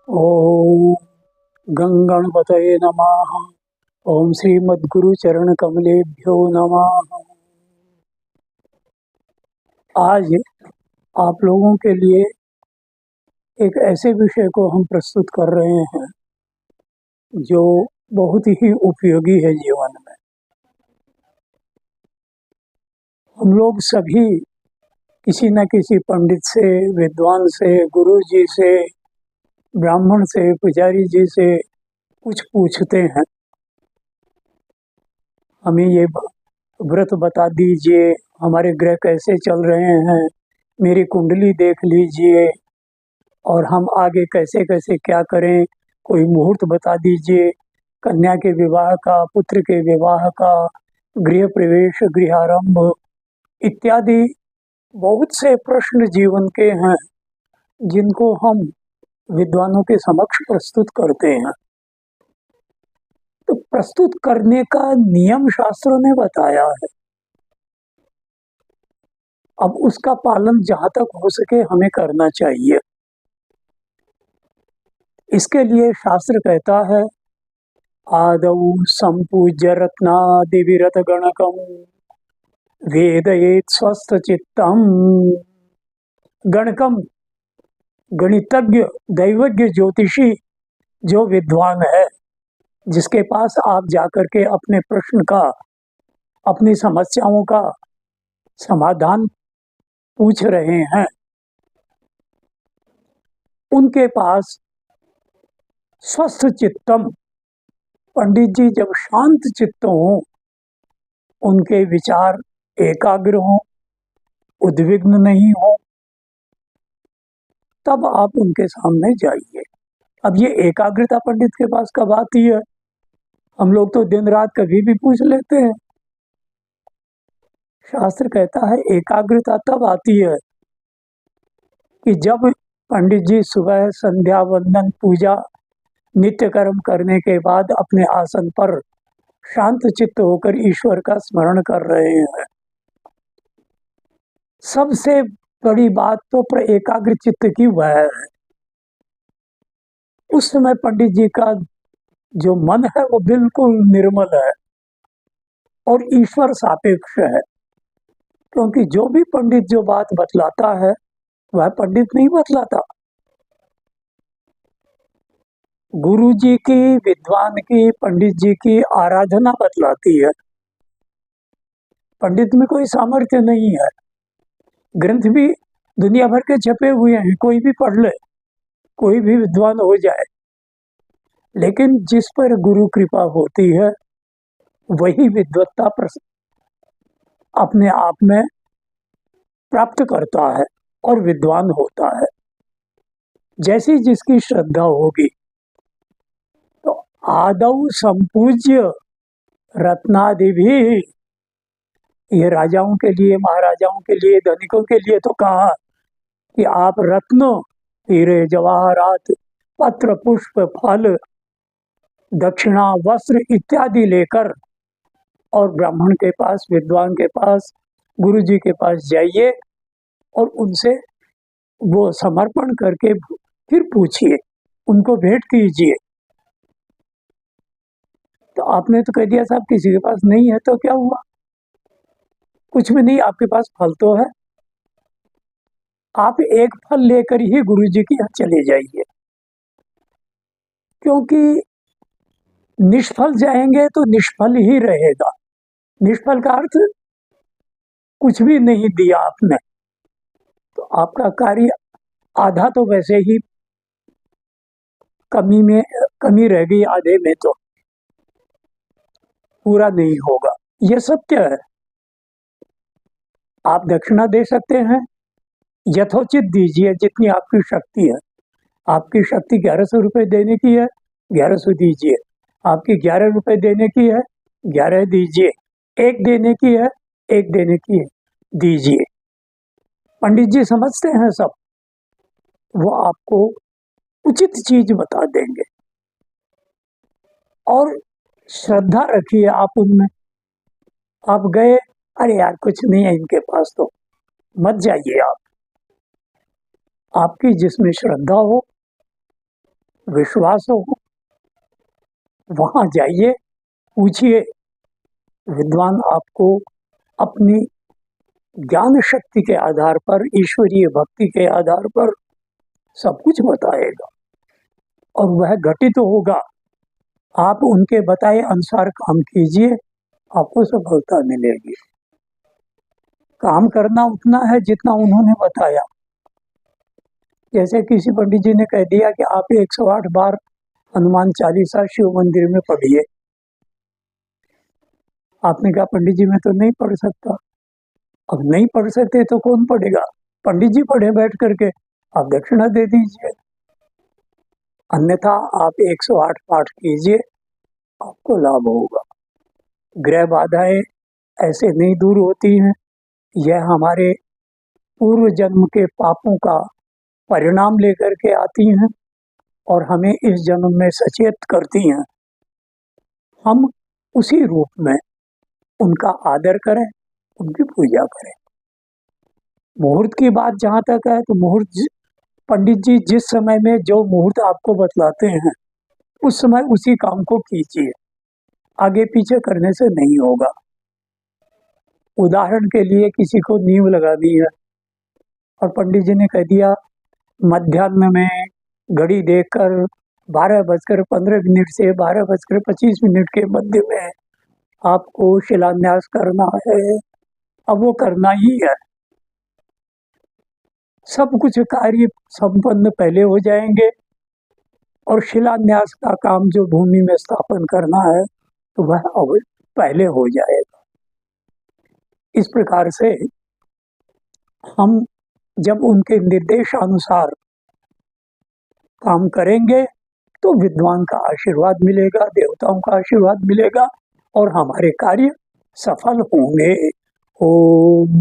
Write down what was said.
ओम गंगणपतये नमः। ओम श्रीमद्गुरुचरणकमलेभ्यो नमः। आज आप लोगों के लिए एक ऐसे विषय को हम प्रस्तुत कर रहे हैं जो बहुत ही उपयोगी है जीवन में। हम लोग सभी किसी न किसी पंडित से, विद्वान से, गुरु जी से, ब्राह्मण से, पुजारी जी से कुछ पूछते हैं। हमें ये व्रत बता दीजिए, हमारे ग्रह कैसे चल रहे हैं, मेरी कुंडली देख लीजिए और हम आगे कैसे कैसे क्या करें, कोई मुहूर्त बता दीजिए, कन्या के विवाह का, पुत्र के विवाह का, गृह प्रवेश, गृहारंभ इत्यादि बहुत से प्रश्न जीवन के हैं जिनको हम विद्वानों के समक्ष प्रस्तुत करते हैं। तो प्रस्तुत करने का नियम शास्त्रों ने बताया है। अब उसका पालन जहां तक हो सके हमें करना चाहिए। इसके लिए शास्त्र कहता है, आदौ संपूज्य रत्नादि विरत गणकम वेदयेत स्वस्थ चित्तम। गणकम गणितज्ञ, दैवज्ञ, ज्योतिषी जो विद्वान है, जिसके पास आप जाकर के अपने प्रश्न का, अपनी समस्याओं का समाधान पूछ रहे हैं, उनके पास स्वस्थ चित्तम, पंडित जी जब शांत चित्त हों, उनके विचार एकाग्र हों, उद्विग्न नहीं हो, तब आप उनके सामने जाइए। अब ये एकाग्रता पंडित के पास कब आती है? हम लोग तो दिन रात कभी भी पूछ लेते हैं। शास्त्र कहता है एकाग्रता तब आती है कि जब पंडित जी सुबह संध्या वंदन पूजा नित्य कर्म करने के बाद अपने आसन पर शांत चित्त होकर ईश्वर का स्मरण कर रहे हैं। सबसे बड़ी बात तो एकाग्र चित्त की वह है। उस समय पंडित जी का जो मन है वो बिल्कुल निर्मल है और ईश्वर सापेक्ष है, क्योंकि जो भी पंडित जो बात बतलाता है वह पंडित नहीं बतलाता। गुरु जी की, विद्वान की, पंडित जी की आराधना बतलाती है। पंडित में कोई सामर्थ्य नहीं है। ग्रंथ भी दुनिया भर के छपे हुए हैं, कोई भी पढ़ ले, कोई भी विद्वान हो जाए, लेकिन जिस पर गुरु कृपा होती है वही विद्वत्ता अपने आप में प्राप्त करता है और विद्वान होता है। जैसी जिसकी श्रद्धा होगी। तो आदौ संपूज्य रत्नादि भी, ये राजाओं के लिए, महाराजाओं के लिए, धनिकों के लिए तो कहा कि आप रत्न, हीरे जवाहरात, पत्र पुष्प फल, दक्षिणा, वस्त्र इत्यादि लेकर और ब्राह्मण के पास, विद्वान के पास, गुरु जी के पास जाइए और उनसे वो समर्पण करके फिर पूछिए, उनको भेंट कीजिए। तो आपने तो कह दिया साहब किसी के पास नहीं है, तो क्या हुआ? कुछ भी नहीं, आपके पास फल तो है। आप एक फल लेकर ही गुरु जी के यहाँ चले जाइए, क्योंकि निष्फल जाएंगे तो निष्फल ही रहेगा। निष्फल का अर्थ कुछ भी नहीं दिया आपने, तो आपका कार्य आधा तो वैसे ही कमी रह गई, आधे में तो पूरा नहीं होगा। ये सत्य है। आप दक्षिणा दे सकते हैं, यथोचित दीजिए जितनी आपकी शक्ति है। आपकी शक्ति 1100 रुपये देने की है, 1100 दीजिए। आपकी 11 रुपये देने की है, 11 दीजिए। एक देने की है, एक देने की है, दीजिए। पंडित जी समझते हैं सब, वो आपको उचित चीज बता देंगे। और श्रद्धा रखिए आप उनमें। आप गए, अरे यार कुछ नहीं है इनके पास, तो मत जाइए आप। आपकी जिसमें श्रद्धा हो विश्वास हो वहां जाइए, पूछिए, विद्वान आपको अपनी ज्ञान शक्ति के आधार पर, ईश्वरीय भक्ति के आधार पर सब कुछ बताएगा और वह घटित होगा। आप उनके बताए अनुसार काम कीजिए, आपको सफलता मिलेगी। काम करना उतना है जितना उन्होंने बताया। जैसे किसी पंडित जी ने कह दिया कि आप 108 बार हनुमान चालीसा शिव मंदिर में पढ़िए, आपने कहा पंडित जी मैं तो नहीं पढ़ सकता। अब नहीं पढ़ सकते तो कौन पढ़ेगा? पंडित जी पढ़े बैठ करके, आप दक्षिणा दे दीजिए। अन्यथा आप 108 पाठ कीजिए, आपको लाभ होगा। ग्रह बाधाएं ऐसे नहीं दूर होती हैं, यह हमारे पूर्व जन्म के पापों का परिणाम लेकर के आती हैं और हमें इस जन्म में सचेत करती हैं। हम उसी रूप में उनका आदर करें, उनकी पूजा करें। मुहूर्त की बात जहाँ तक है तो मुहूर्त पंडित जी जिस समय में जो मुहूर्त आपको बतलाते हैं उस समय उसी काम को कीजिए, आगे पीछे करने से नहीं होगा। उदाहरण के लिए किसी को नींव लगानी है और पंडित जी ने कह दिया मध्याह्न में घड़ी देखकर 12:15 से 12:25 के मध्य में आपको शिलान्यास करना है। अब वो करना ही है, सब कुछ कार्य संपन्न पहले हो जाएंगे और शिलान्यास का काम जो भूमि में स्थापन करना है तो वह अब पहले हो जाएगा। इस प्रकार से हम जब उनके निर्देशानुसार काम करेंगे तो विद्वान का आशीर्वाद मिलेगा, देवताओं का आशीर्वाद मिलेगा और हमारे कार्य सफल होंगे। ओम।